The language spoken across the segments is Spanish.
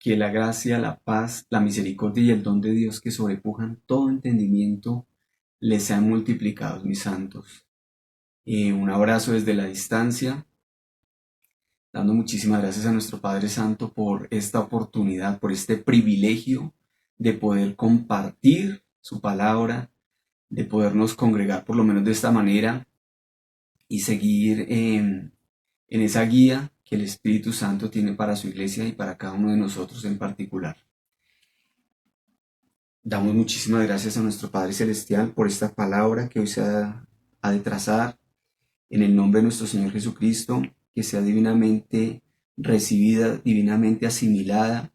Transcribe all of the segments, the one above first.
Que la gracia, la paz, la misericordia y el don de Dios que sobrepujan todo entendimiento les sean multiplicados, mis santos. Un abrazo desde la distancia, dando muchísimas gracias a nuestro Padre Santo por esta oportunidad, por este privilegio de poder compartir su palabra, de podernos congregar por lo menos de esta manera y seguir en esa guía que el Espíritu Santo tiene para su iglesia y para cada uno de nosotros en particular. Damos muchísimas gracias a nuestro Padre Celestial por esta palabra que hoy se ha de trazar en el nombre de nuestro Señor Jesucristo, que sea divinamente recibida, divinamente asimilada,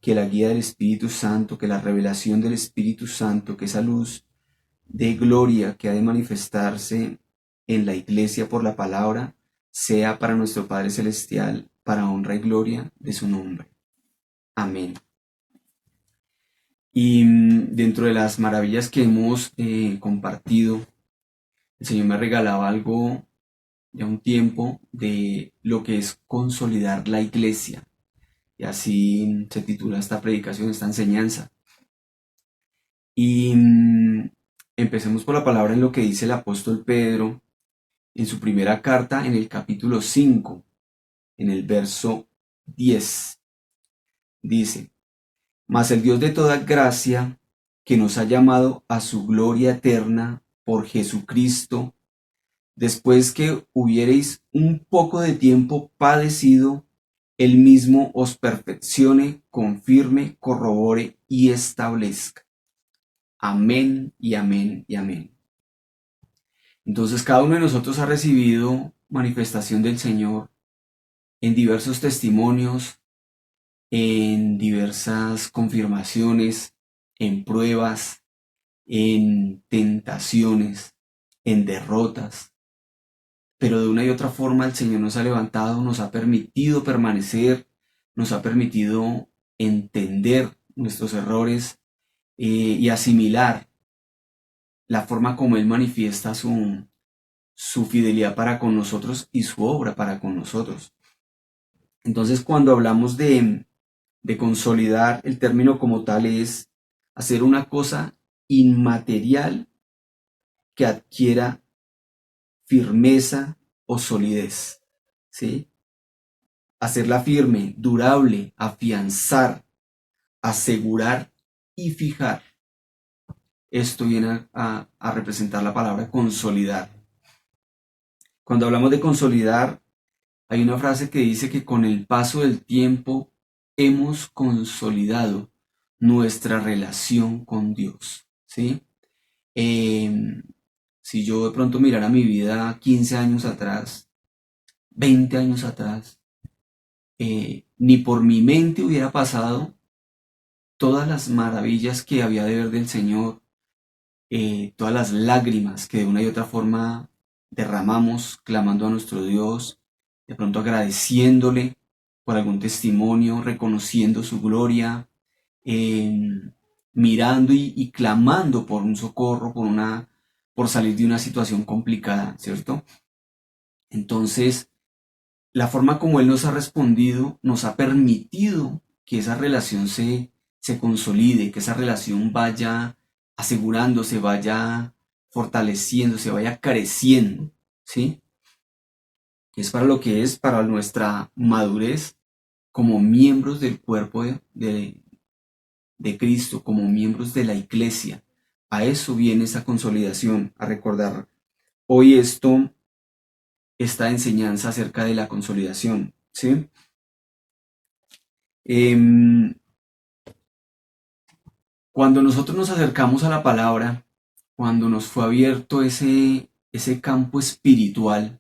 que la guía del Espíritu Santo, que la revelación del Espíritu Santo, que esa luz de gloria que ha de manifestarse en la iglesia por la palabra, sea para nuestro Padre Celestial, para honra y gloria de su nombre. Amén. Y dentro de las maravillas que hemos compartido, el Señor me regalaba algo ya un tiempo de lo que es consolidar la iglesia. Y así se titula esta predicación, esta enseñanza. Y empecemos por la palabra en lo que dice el apóstol Pedro en su primera carta, en el capítulo 5, en el verso 10. Dice: Mas el Dios de toda gracia, que nos ha llamado a su gloria eterna por Jesucristo, después que hubiereis un poco de tiempo padecido, él mismo os perfeccione, confirme, corrobore y establezca. Amén y amén y amén. Entonces cada uno de nosotros ha recibido manifestación del Señor en diversos testimonios, en diversas confirmaciones, en pruebas, en tentaciones, en derrotas. Pero de una y otra forma el Señor nos ha levantado, nos ha permitido permanecer, nos ha permitido entender nuestros errores y asimilar la forma como Él manifiesta su fidelidad para con nosotros y su obra para con nosotros. Entonces, cuando hablamos de consolidar, el término como tal es hacer una cosa inmaterial que adquiera firmeza o solidez, ¿sí? Hacerla firme, durable, afianzar, asegurar y fijar. Esto viene a representar la palabra consolidar. Cuando hablamos de consolidar, hay una frase que dice que con el paso del tiempo hemos consolidado nuestra relación con Dios, ¿sí? Eh, si yo de pronto mirara mi vida 15 años atrás, 20 años atrás, ni por mi mente hubiera pasado todas las maravillas que había de ver del Señor, todas las lágrimas que de una y otra forma derramamos clamando a nuestro Dios, de pronto agradeciéndole por algún testimonio, reconociendo su gloria, eh, mirando y clamando por un socorro, por salir de una situación complicada, ¿cierto? Entonces, la forma como Él nos ha respondido nos ha permitido que esa relación se consolide, que esa relación vaya asegurándose, vaya fortaleciéndose, vaya creciendo, ¿sí? Es para lo que es, para nuestra madurez como miembros del cuerpo de Cristo, como miembros de la iglesia. A eso viene esa consolidación, a recordar hoy esta enseñanza acerca de la consolidación, ¿sí? Em, Cuando nosotros nos acercamos a la palabra, cuando nos fue abierto ese campo espiritual,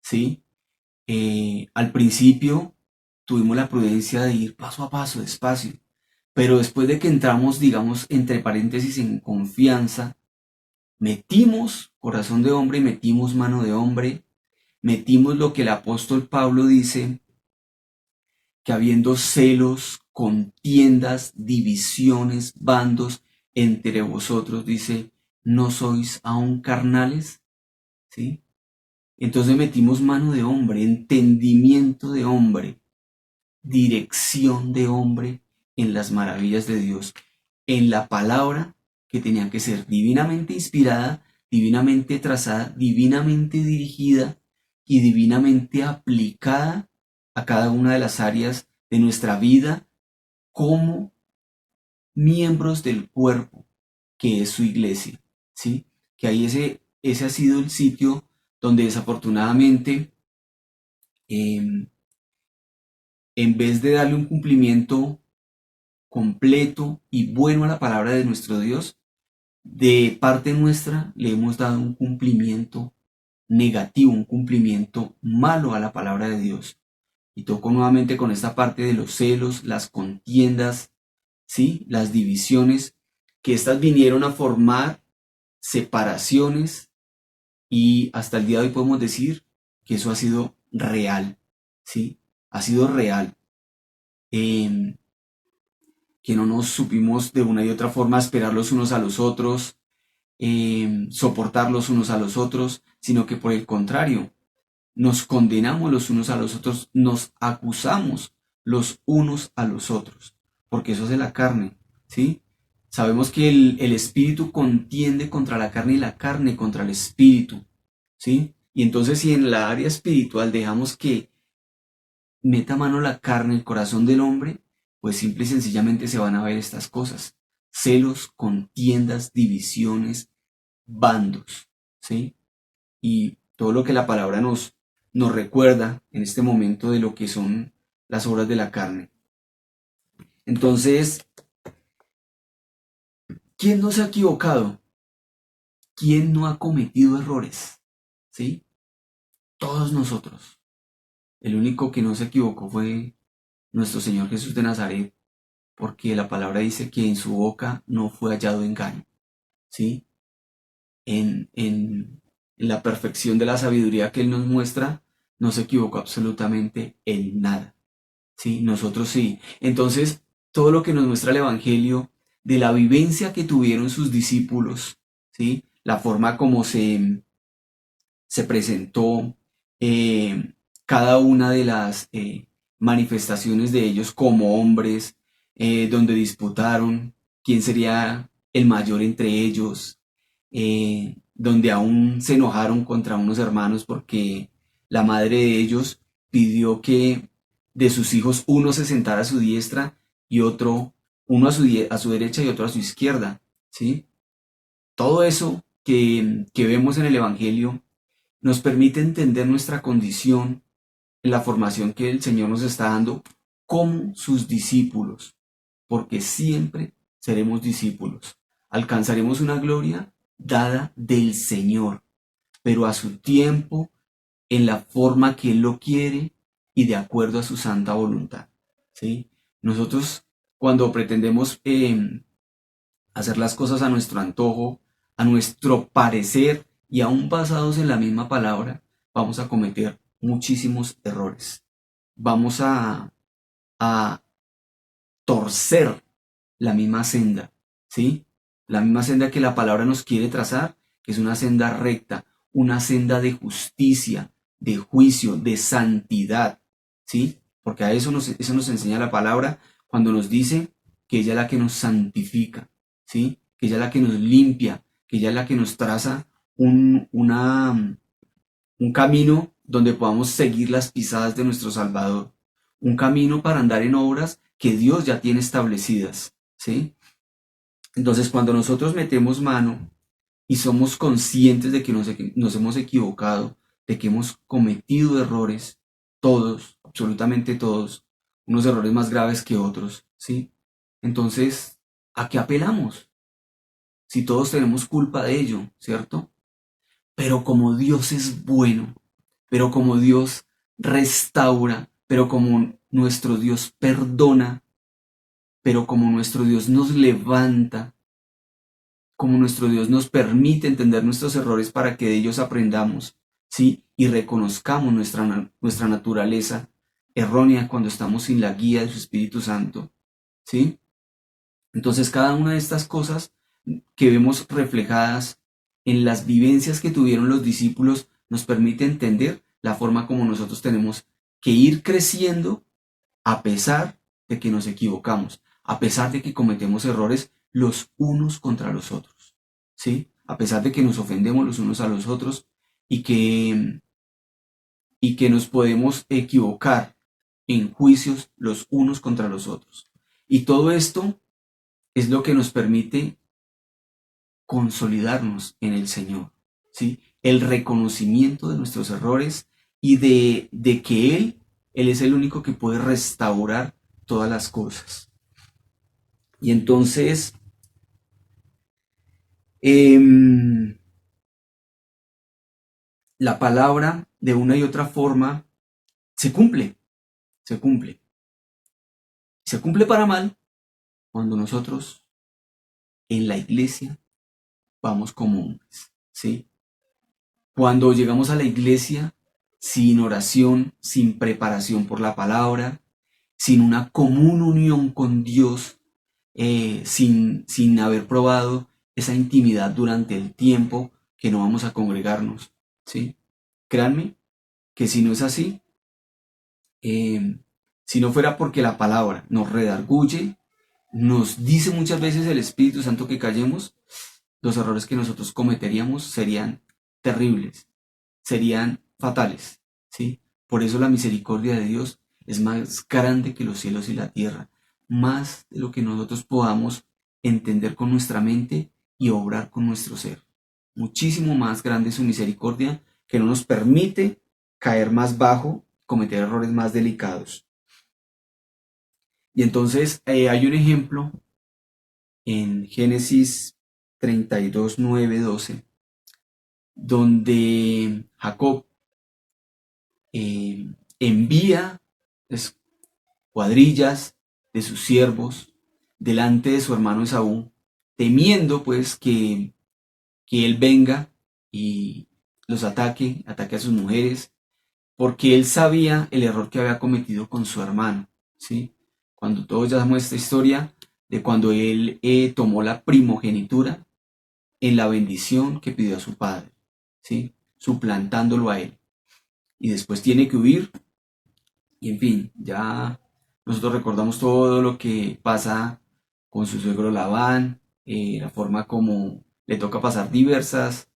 ¿sí? Al principio tuvimos la prudencia de ir paso a paso, despacio, pero después de que entramos, digamos, entre paréntesis, en confianza, metimos corazón de hombre, metimos mano de hombre, metimos lo que el apóstol Pablo dice, que habiendo celos, contiendas, divisiones, bandos entre vosotros, dice, ¿no sois aún carnales? ¿Sí? Entonces metimos mano de hombre, entendimiento de hombre, dirección de hombre en las maravillas de Dios, en la palabra que tenía que ser divinamente inspirada, divinamente trazada, divinamente dirigida y divinamente aplicada a cada una de las áreas de nuestra vida como miembros del cuerpo que es su iglesia, ¿sí? Que ahí ese ha sido el sitio donde desafortunadamente, eh, en vez de darle un cumplimiento completo y bueno a la palabra de nuestro Dios, de parte nuestra le hemos dado un cumplimiento negativo, un cumplimiento malo a la palabra de Dios. Y toco nuevamente con esta parte de los celos, las contiendas, ¿sí? Las divisiones, que estas vinieron a formar separaciones y hasta el día de hoy podemos decir que eso ha sido real, ¿sí? Ha sido real. Eh, que no nos supimos de una y otra forma esperar los unos a los otros, soportar los unos a los otros, sino que por el contrario, nos condenamos los unos a los otros, nos acusamos los unos a los otros, porque eso es de la carne, ¿sí? Sabemos que el espíritu contiende contra la carne y la carne contra el espíritu, ¿sí? Y entonces si en la área espiritual dejamos que meta mano la carne, el corazón del hombre, pues simple y sencillamente se van a ver estas cosas. Celos, contiendas, divisiones, bandos, ¿sí? Y todo lo que la palabra nos recuerda en este momento de lo que son las obras de la carne. Entonces, ¿quién no se ha equivocado? ¿Quién no ha cometido errores? ¿Sí? Todos nosotros. El único que no se equivocó fue nuestro Señor Jesús de Nazaret, porque la palabra dice que en su boca no fue hallado engaño, ¿sí? En la perfección de la sabiduría que Él nos muestra, no se equivocó absolutamente en nada, ¿sí? Nosotros sí. Entonces, todo lo que nos muestra el Evangelio de la vivencia que tuvieron sus discípulos, ¿sí? La forma como se presentó, cada una de las manifestaciones de ellos como hombres, donde disputaron quién sería el mayor entre ellos, donde aún se enojaron contra unos hermanos porque la madre de ellos pidió que de sus hijos uno se sentara a su diestra y otro, uno a su derecha y otro a su izquierda, ¿sí? Todo eso que vemos en el Evangelio nos permite entender nuestra condición en la formación que el Señor nos está dando como sus discípulos, porque siempre seremos discípulos. Alcanzaremos una gloria dada del Señor, pero a su tiempo, en la forma que Él lo quiere y de acuerdo a su santa voluntad. ¿Sí? Nosotros, cuando pretendemos hacer las cosas a nuestro antojo, a nuestro parecer y aún basados en la misma palabra, vamos a cometer muchísimos errores. Vamos a torcer la misma senda, ¿sí? La misma senda que la palabra nos quiere trazar, que es una senda recta, una senda de justicia, de juicio, de santidad, ¿sí? Porque a eso nos enseña la palabra cuando nos dice que ella es la que nos santifica, ¿sí? Que ella es la que nos limpia, que ella es la que nos traza un camino donde podamos seguir las pisadas de nuestro Salvador, un camino para andar en obras que Dios ya tiene establecidas, ¿sí? Entonces, cuando nosotros metemos mano y somos conscientes de que nos hemos equivocado, de que hemos cometido errores, todos, absolutamente todos, unos errores más graves que otros, ¿sí? Entonces, ¿a qué apelamos? Si todos tenemos culpa de ello, ¿cierto? Pero como Dios es bueno, pero como Dios restaura, pero como nuestro Dios perdona, pero como nuestro Dios nos levanta, como nuestro Dios nos permite entender nuestros errores para que de ellos aprendamos, ¿sí? Y reconozcamos nuestra naturaleza errónea cuando estamos sin la guía de su Espíritu Santo, ¿sí? Entonces cada una de estas cosas que vemos reflejadas en las vivencias que tuvieron los discípulos nos permite entender la forma como nosotros tenemos que ir creciendo a pesar de que nos equivocamos, a pesar de que cometemos errores los unos contra los otros, ¿sí? A pesar de que nos ofendemos los unos a los otros y que nos podemos equivocar en juicios los unos contra los otros. Y todo esto es lo que nos permite consolidarnos en el Señor, ¿sí? El reconocimiento de nuestros errores y de que Él es el único que puede restaurar todas las cosas. Y entonces, la palabra de una y otra forma se cumple, se cumple. Se cumple para mal cuando nosotros en la iglesia vamos como hombres, ¿sí? Cuando llegamos a la iglesia sin oración, sin preparación por la palabra, sin una común unión con Dios, sin haber probado esa intimidad durante el tiempo que no vamos a congregarnos, ¿sí? Créanme que si no es así, si no fuera porque la palabra nos redarguye, nos dice muchas veces el Espíritu Santo que callemos, los errores que nosotros cometeríamos serían terribles, serían fatales, ¿sí? Por eso la misericordia de Dios es más grande que los cielos y la tierra, más de lo que nosotros podamos entender con nuestra mente y obrar con nuestro ser. Muchísimo más grande es su misericordia, que no nos permite caer más bajo, cometer errores más delicados. Y entonces hay un ejemplo en Génesis 32, 9, 12, donde Jacob envía cuadrillas de sus siervos delante de su hermano Esaú, temiendo pues que él venga y los ataque a sus mujeres, porque él sabía el error que había cometido con su hermano, ¿sí? Cuando todos ya sabemos esta historia de cuando él tomó la primogenitura en la bendición que pidió a su padre, ¿sí? Suplantándolo a él. Y después tiene que huir. Y en fin, ya nosotros recordamos todo lo que pasa con su suegro Labán, la forma como le toca pasar diversas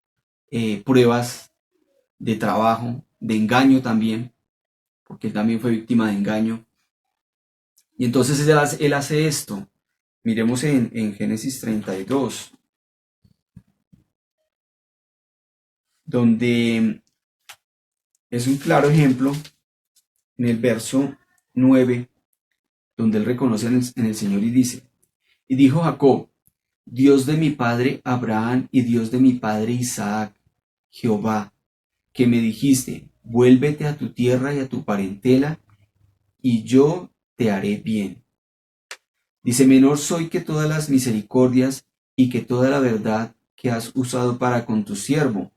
pruebas de trabajo, de engaño también, porque él también fue víctima de engaño. Y entonces él hace esto. Miremos en Génesis 32, donde es un claro ejemplo en el verso 9, donde él reconoce en el Señor y dice, y dijo Jacob, Dios de mi padre Abraham y Dios de mi padre Isaac, Jehová, que me dijiste, vuélvete a tu tierra y a tu parentela, y yo te haré bien. Dice, menor soy que todas las misericordias y que toda la verdad que has usado para con tu siervo,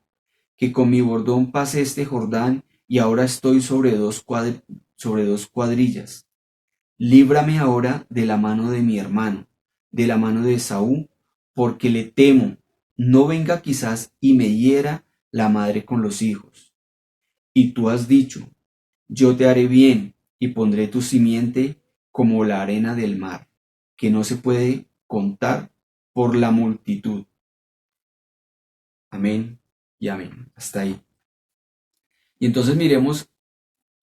que con mi bordón pasé este Jordán y ahora estoy sobre dos cuadrillas. Líbrame ahora de la mano de mi hermano, de la mano de Esaú, porque le temo, no venga quizás y me hiera la madre con los hijos. Y tú has dicho, yo te haré bien y pondré tu simiente como la arena del mar, que no se puede contar por la multitud. Amén y amén. Hasta ahí. Y entonces miremos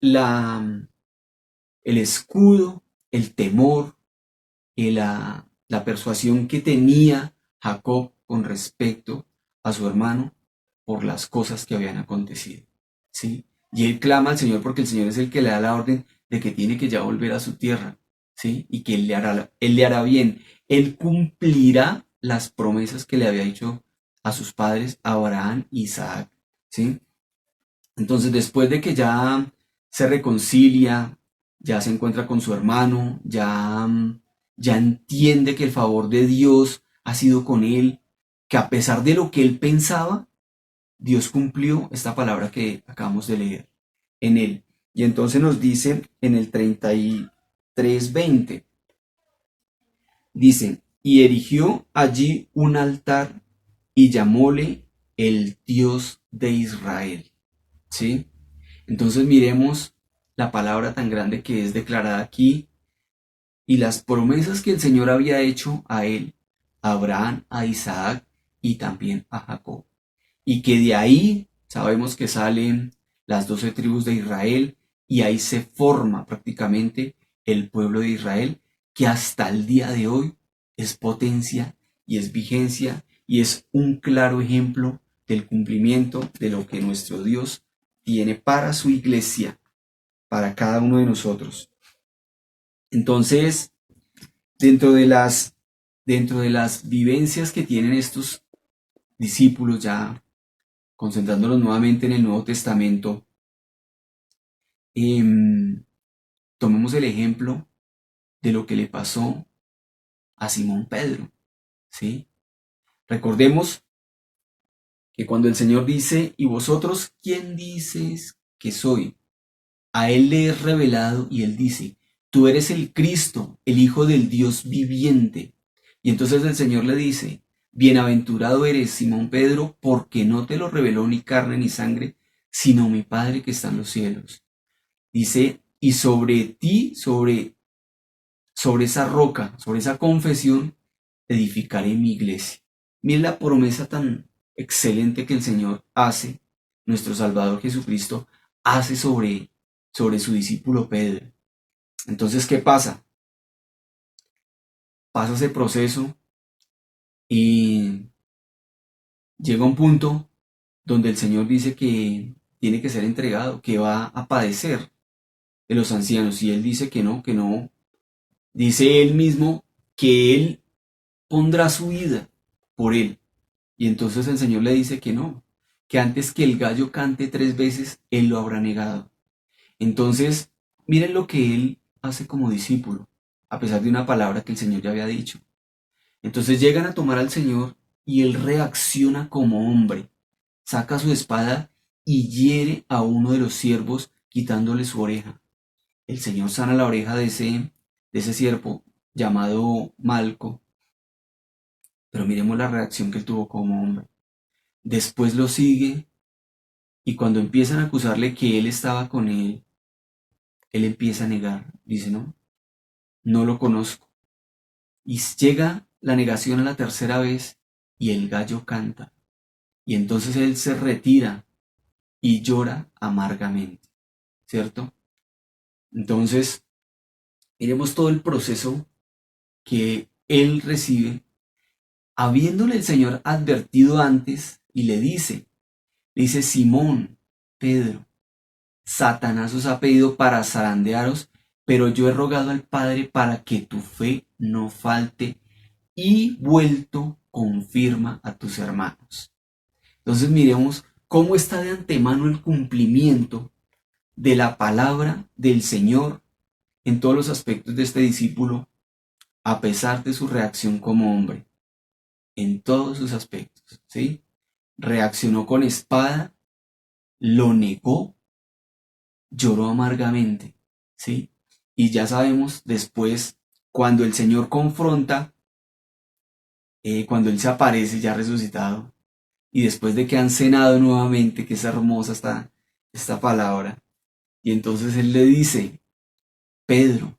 el escudo, el temor, la persuasión que tenía Jacob con respecto a su hermano por las cosas que habían acontecido, ¿sí? Y él clama al Señor porque el Señor es el que le da la orden de que tiene que ya volver a su tierra, ¿sí? Y que él le hará bien. Él cumplirá las promesas que le había hecho a sus padres, Abraham e Isaac, ¿sí? Entonces, después de que ya se reconcilia, ya se encuentra con su hermano, ya entiende que el favor de Dios ha sido con él, que a pesar de lo que él pensaba, Dios cumplió esta palabra que acabamos de leer en él. Y entonces nos dice en el 33:20, dice, y erigió allí un altar y llamóle el Dios de Israel. ¿Sí? Entonces miremos la palabra tan grande que es declarada aquí y las promesas que el Señor había hecho a él, a Abraham, a Isaac y también a Jacob. Y que de ahí sabemos que salen las 12 tribus de Israel y ahí se forma prácticamente el pueblo de Israel, que hasta el día de hoy es potencia y es vigencia y es un claro ejemplo del cumplimiento de lo que nuestro Dios tiene para su iglesia, para cada uno de nosotros. Entonces, dentro de las vivencias que tienen estos discípulos, ya concentrándonos nuevamente en el Nuevo Testamento, tomemos el ejemplo de lo que le pasó a Simón Pedro, ¿sí? Recordemos que cuando el Señor dice, ¿y vosotros quién dices que soy? A él le es revelado y él dice, tú eres el Cristo, el Hijo del Dios viviente. Y entonces el Señor le dice, bienaventurado eres, Simón Pedro, porque no te lo reveló ni carne ni sangre, sino mi Padre que está en los cielos. Dice, y sobre ti, sobre esa roca, sobre esa confesión, edificaré mi iglesia. Miren la promesa tan excelente que el Señor hace, nuestro Salvador Jesucristo, hace sobre su discípulo Pedro. Entonces, ¿qué pasa? Pasa ese proceso y llega un punto donde el Señor dice que tiene que ser entregado, que va a padecer de los ancianos. Y él dice que no, que no. Dice él mismo que él pondrá su vida por él. Y entonces el Señor le dice que no, que antes que el gallo cante 3 veces, él lo habrá negado. Entonces, miren lo que él hace como discípulo, a pesar de una palabra que el Señor ya había dicho. Entonces llegan a tomar al Señor y él reacciona como hombre, saca su espada y hiere a uno de los siervos quitándole su oreja. El Señor sana la oreja de ese siervo llamado Malco, pero miremos la reacción que él tuvo como hombre. Después lo sigue y cuando empiezan a acusarle que él estaba con él empieza a negar. Dice, no, no lo conozco. Y llega la negación a la tercera vez y el gallo canta. Y entonces él se retira y llora amargamente, ¿cierto? Entonces, miremos todo el proceso que él recibe, habiéndole el Señor advertido antes y le dice, Simón, Pedro, Satanás os ha pedido para zarandearos, pero yo he rogado al Padre para que tu fe no falte y vuelto confirma a tus hermanos. Entonces miremos cómo está de antemano el cumplimiento de la palabra del Señor en todos los aspectos de este discípulo, a pesar de su reacción como hombre, en todos sus aspectos, ¿sí? Reaccionó con espada, lo negó, lloró amargamente, ¿sí? Y ya sabemos después, cuando el Señor confronta, cuando Él se aparece ya resucitado, y después de que han cenado nuevamente, que es hermosa esta palabra, y entonces Él le dice, Pedro,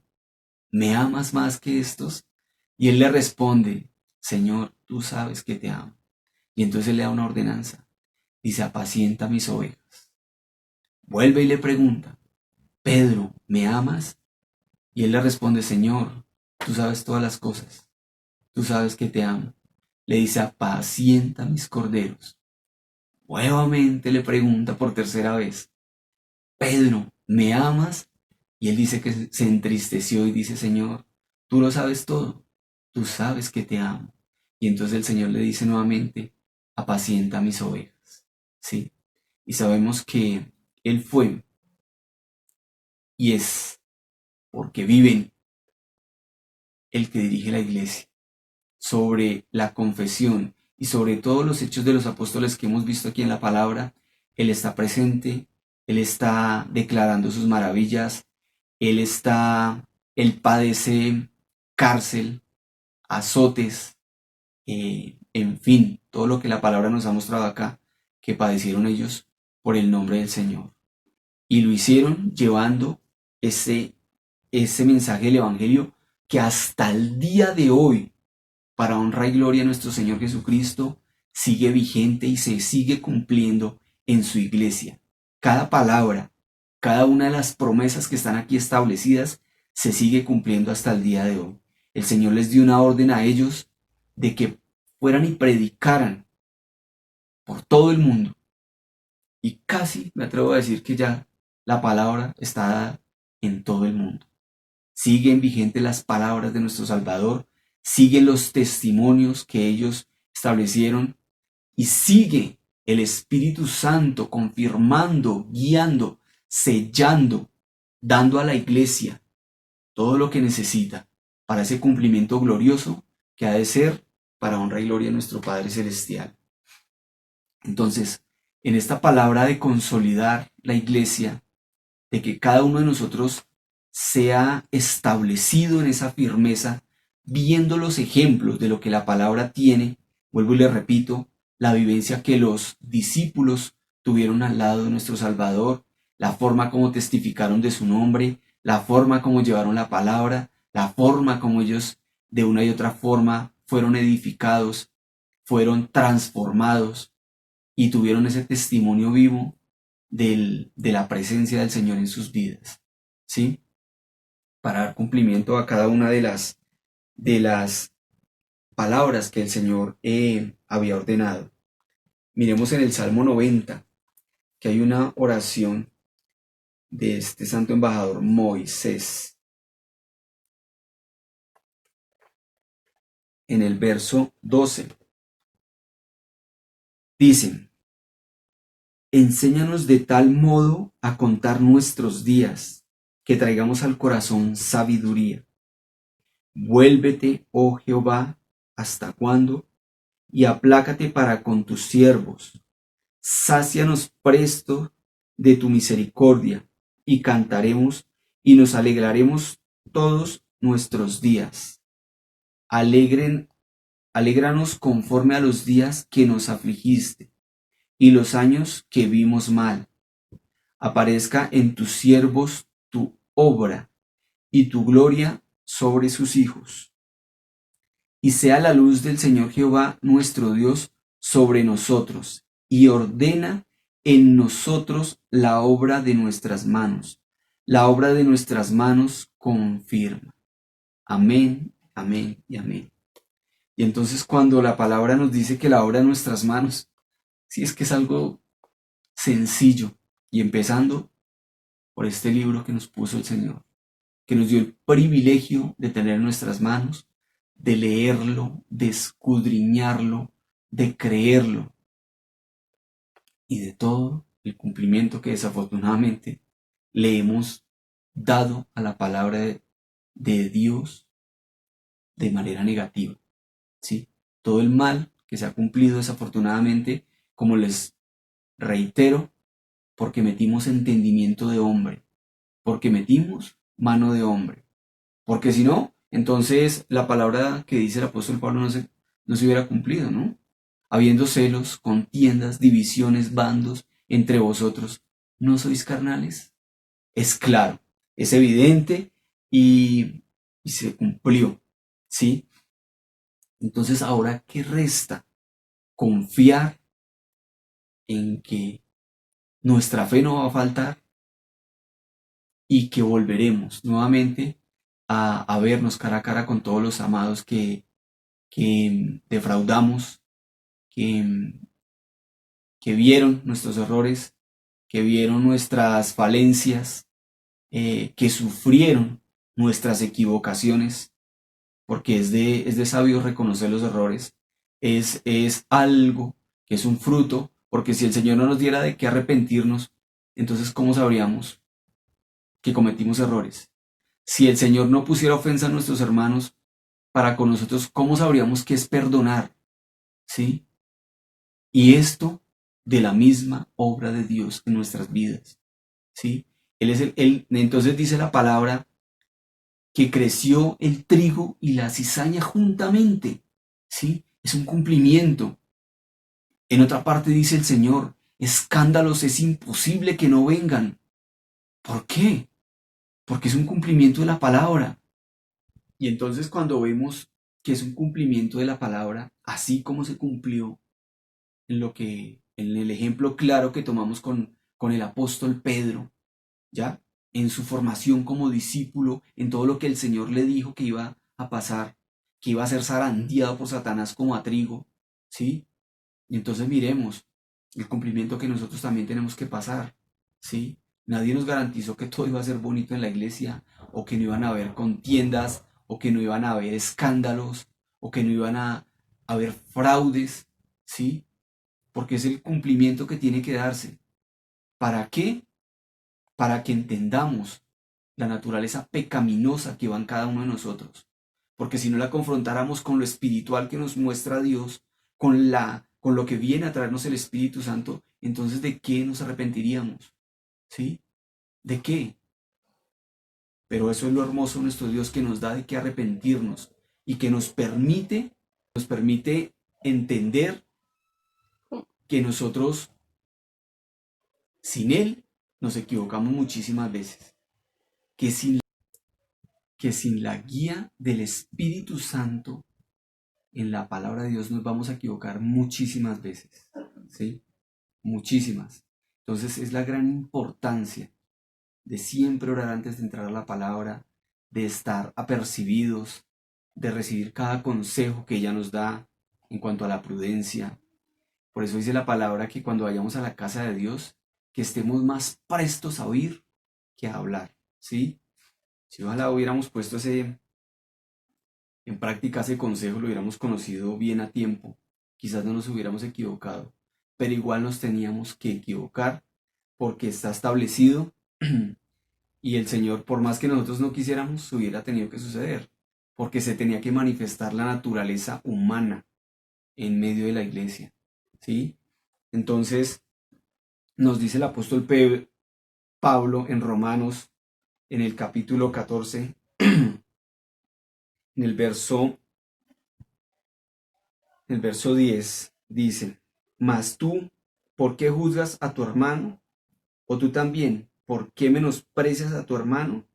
¿me amas más que estos? Y Él le responde, Señor, tú sabes que te amo. Y entonces Él le da una ordenanza, dice, apacienta mis ovejas. Vuelve y le pregunta, Pedro, ¿me amas? Y él le responde, Señor, tú sabes todas las cosas, tú sabes que te amo. Le dice, apacienta mis corderos. Nuevamente le pregunta por tercera vez, Pedro, ¿me amas? Y él dice que se entristeció y dice, Señor, tú lo sabes todo, tú sabes que te amo. Y entonces el Señor le dice nuevamente, apacienta mis ovejas. ¿Sí? Y sabemos que él fue y es porque viven el que dirige la iglesia, sobre la confesión y sobre todos los hechos de los apóstoles que hemos visto aquí en la palabra. Él está presente, Él está declarando sus maravillas, Él padece cárcel, azotes, en fin, todo lo que la palabra nos ha mostrado acá, que padecieron ellos por el nombre del Señor. Y lo hicieron llevando ese, ese mensaje del Evangelio que hasta el día de hoy, para honra y gloria a nuestro Señor Jesucristo, sigue vigente y se sigue cumpliendo en su iglesia. Cada palabra, cada una de las promesas que están aquí establecidas, se sigue cumpliendo hasta el día de hoy. El Señor les dio una orden a ellos de que fueran y predicaran por todo el mundo. Y casi me atrevo a decir que ya la palabra está dada en todo el mundo. Siguen vigentes las palabras de nuestro Salvador, siguen los testimonios que ellos establecieron y sigue el Espíritu Santo confirmando, guiando, sellando, dando a la iglesia todo lo que necesita para ese cumplimiento glorioso que ha de ser para honra y gloria de nuestro Padre Celestial. Entonces, en esta palabra de consolidar la iglesia, de que cada uno de nosotros sea establecido en esa firmeza, viendo los ejemplos de lo que la palabra tiene, vuelvo y le repito, la vivencia que los discípulos tuvieron al lado de nuestro Salvador, la forma como testificaron de su nombre, la forma como llevaron la palabra, la forma como ellos de una y otra forma fueron edificados, fueron transformados y tuvieron ese testimonio vivo de la presencia del Señor en sus vidas, ¿sí? Para dar cumplimiento a cada una de las palabras que el Señor había ordenado. Miremos en el Salmo 90, que hay una oración de este santo embajador Moisés. En el verso 12, dice: enséñanos de tal modo a contar nuestros días, que traigamos al corazón sabiduría. Vuélvete, oh Jehová, ¿hasta cuándo? Y aplácate para con tus siervos. Sácianos presto de tu misericordia, y cantaremos y nos alegraremos todos nuestros días. Alégranos conforme a los días que nos afligiste, y los años que vimos mal. Aparezca en tus siervos tu obra, y tu gloria sobre sus hijos. Y sea la luz del Señor Jehová nuestro Dios sobre nosotros, y ordena en nosotros la obra de nuestras manos. La obra de nuestras manos confirma. Amén, amén y amén. Y entonces cuando la palabra nos dice que la obra de nuestras manos, sí, es que es algo sencillo. Y empezando por este libro que nos puso el Señor, que nos dio el privilegio de tener en nuestras manos, de leerlo, de escudriñarlo, de creerlo y de todo el cumplimiento que desafortunadamente le hemos dado a la palabra de Dios de manera negativa, ¿sí? Todo el mal que se ha cumplido desafortunadamente, como les reitero, porque metimos entendimiento de hombre, porque metimos mano de hombre, porque si no, entonces la palabra que dice el apóstol Pablo no se hubiera cumplido, ¿no? Habiendo celos, contiendas, divisiones, bandos entre vosotros, ¿no sois carnales? Es claro, es evidente y se cumplió, ¿sí? Entonces ahora, ¿qué resta? Confiar en que nuestra fe no va a faltar y que volveremos nuevamente a vernos cara a cara con todos los amados que defraudamos, que, que vieron nuestros errores, que vieron nuestras falencias, que sufrieron nuestras equivocaciones, porque es de sabios reconocer los errores, es algo que es un fruto, porque si el Señor no nos diera de qué arrepentirnos, entonces ¿cómo sabríamos que cometimos errores? Si el Señor no pusiera ofensa a nuestros hermanos para con nosotros, ¿cómo sabríamos qué es perdonar? ¿Sí? Y esto de la misma obra de Dios en nuestras vidas. ¿Sí? Entonces dice la palabra que creció el trigo y la cizaña juntamente. ¿Sí? Es un cumplimiento. En otra parte dice el Señor, escándalos es imposible que no vengan. ¿Por qué? porque es un cumplimiento de la palabra. Y entonces cuando vemos que es un cumplimiento de la palabra, así como se cumplió en el ejemplo claro que tomamos con el apóstol Pedro, ¿ya? En su formación como discípulo, en todo lo que el Señor le dijo que iba a pasar, que iba a ser zarandeado por Satanás como a trigo, ¿sí? Y entonces miremos el cumplimiento que nosotros también tenemos que pasar, ¿sí? Nadie nos garantizó que todo iba a ser bonito en la iglesia, o que no iban a haber contiendas, o que no iban a haber escándalos, o que no iban a haber fraudes, ¿sí? Porque es el cumplimiento que tiene que darse. ¿Para qué? Para que entendamos la naturaleza pecaminosa que va en cada uno de nosotros. Porque si no la confrontáramos con lo espiritual que nos muestra Dios, con lo que viene a traernos el Espíritu Santo, entonces ¿de qué nos arrepentiríamos? ¿Sí? ¿De qué? Pero eso es lo hermoso de nuestro Dios, que nos da de qué arrepentirnos y que nos permite entender que nosotros sin Él nos equivocamos muchísimas veces, que sin la guía del Espíritu Santo en la palabra de Dios nos vamos a equivocar muchísimas veces, ¿sí? Muchísimas. Entonces es la gran importancia de siempre orar antes de entrar a la palabra, de estar apercibidos, de recibir cada consejo que ella nos da en cuanto a la prudencia. Por eso dice la palabra que cuando vayamos a la casa de Dios, que estemos más prestos a oír que a hablar, ¿sí? Si ojalá hubiéramos puesto en práctica ese consejo, lo hubiéramos conocido bien a tiempo, quizás no nos hubiéramos equivocado, pero igual nos teníamos que equivocar porque está establecido y el Señor, por más que nosotros no quisiéramos, hubiera tenido que suceder, porque se tenía que manifestar la naturaleza humana en medio de la iglesia, ¿sí? Entonces, nos dice el apóstol Pablo en Romanos, en el capítulo 14, en el verso 10, dice: Mas tú, ¿por qué juzgas a tu hermano? O tú también, ¿por qué menosprecias a tu hermano?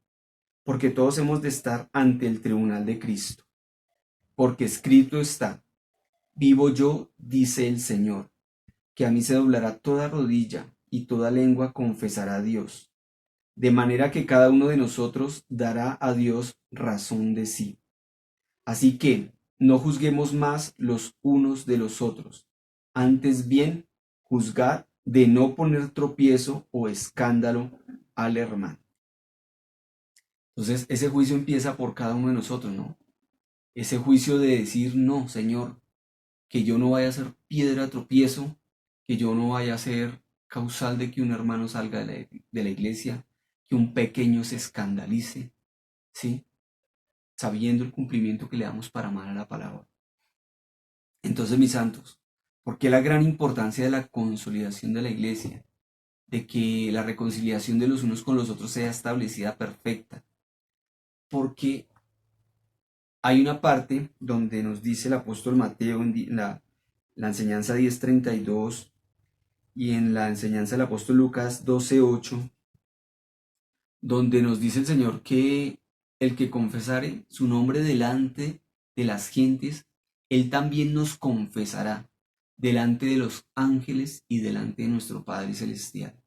Porque todos hemos de estar ante el tribunal de Cristo. Porque escrito está: Vivo yo, dice el Señor, que a mí se doblará toda rodilla y toda lengua confesará a Dios. De manera que cada uno de nosotros dará a Dios razón de sí. Así que no juzguemos más los unos de los otros. Antes bien, juzgad de no poner tropiezo o escándalo al hermano. Entonces, ese juicio empieza por cada uno de nosotros, ¿no? Ese juicio de decir: no, Señor, que yo no vaya a ser piedra de tropiezo, que yo no vaya a ser causal de que un hermano salga de la iglesia, que un pequeño se escandalice, ¿sí? Sabiendo el cumplimiento que le damos para amar a la palabra. Entonces, mis santos, ¿por qué la gran importancia de la consolidación de la iglesia? De que la reconciliación de los unos con los otros sea establecida perfecta. Porque hay una parte donde nos dice el apóstol Mateo en la enseñanza 10:32 y en la enseñanza del apóstol Lucas 12:8, donde nos dice el Señor que el que confesare su nombre delante de las gentes, Él también nos confesará delante de los ángeles y delante de nuestro Padre Celestial.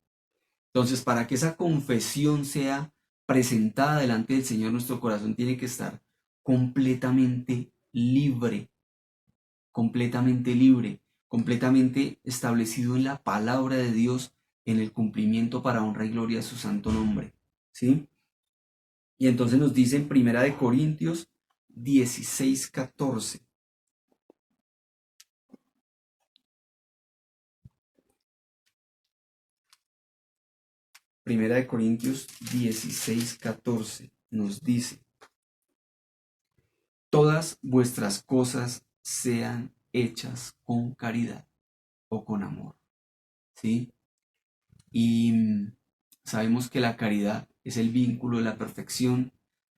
Entonces, para que esa confesión sea presentada delante del Señor, nuestro corazón tiene que estar completamente libre, completamente libre, completamente establecido en la palabra de Dios, en el cumplimiento para honra y gloria de su santo nombre, ¿sí? Y entonces nos dice en Primera de Corintios 16:14. Primera de Corintios 16:14 nos dice: todas vuestras cosas sean hechas con caridad o con amor, ¿sí? Y sabemos que la caridad es el vínculo de la perfección.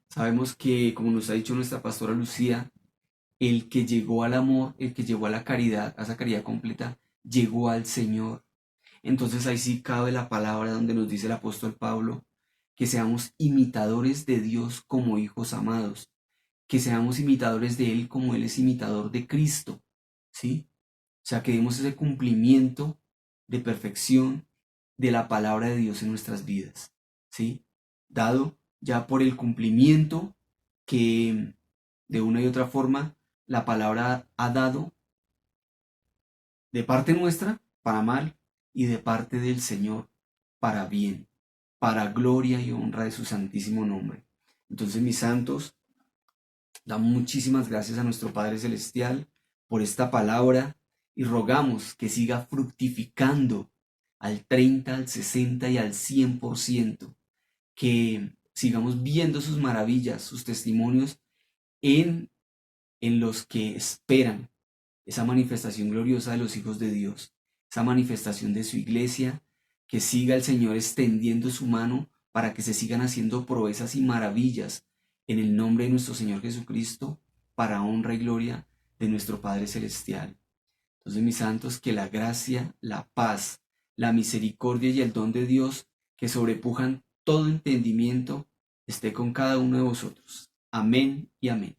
Sabemos que, como nos ha dicho nuestra pastora Lucía, el que llegó al amor, el que llegó a la caridad, a esa caridad completa, llegó al Señor. Entonces ahí sí cabe la palabra donde nos dice el apóstol Pablo que seamos imitadores de Dios como hijos amados, que seamos imitadores de Él como Él es imitador de Cristo, ¿sí? O sea, que demos ese cumplimiento de perfección de la palabra de Dios en nuestras vidas, ¿sí? Dado ya por el cumplimiento que de una y otra forma la palabra ha dado de parte nuestra para mal y de parte del Señor para bien, para gloria y honra de su santísimo nombre. Entonces, mis santos, damos muchísimas gracias a nuestro Padre Celestial por esta palabra y rogamos que siga fructificando al 30, al 60 y al 100%, que sigamos viendo sus maravillas, sus testimonios en, en los que esperan esa manifestación gloriosa de los hijos de Dios, esa manifestación de su iglesia, que siga el Señor extendiendo su mano para que se sigan haciendo proezas y maravillas en el nombre de nuestro Señor Jesucristo, para honra y gloria de nuestro Padre Celestial. Entonces, mis santos, que la gracia, la paz, la misericordia y el don de Dios, que sobrepujan todo entendimiento, esté con cada uno de vosotros. Amén y amén.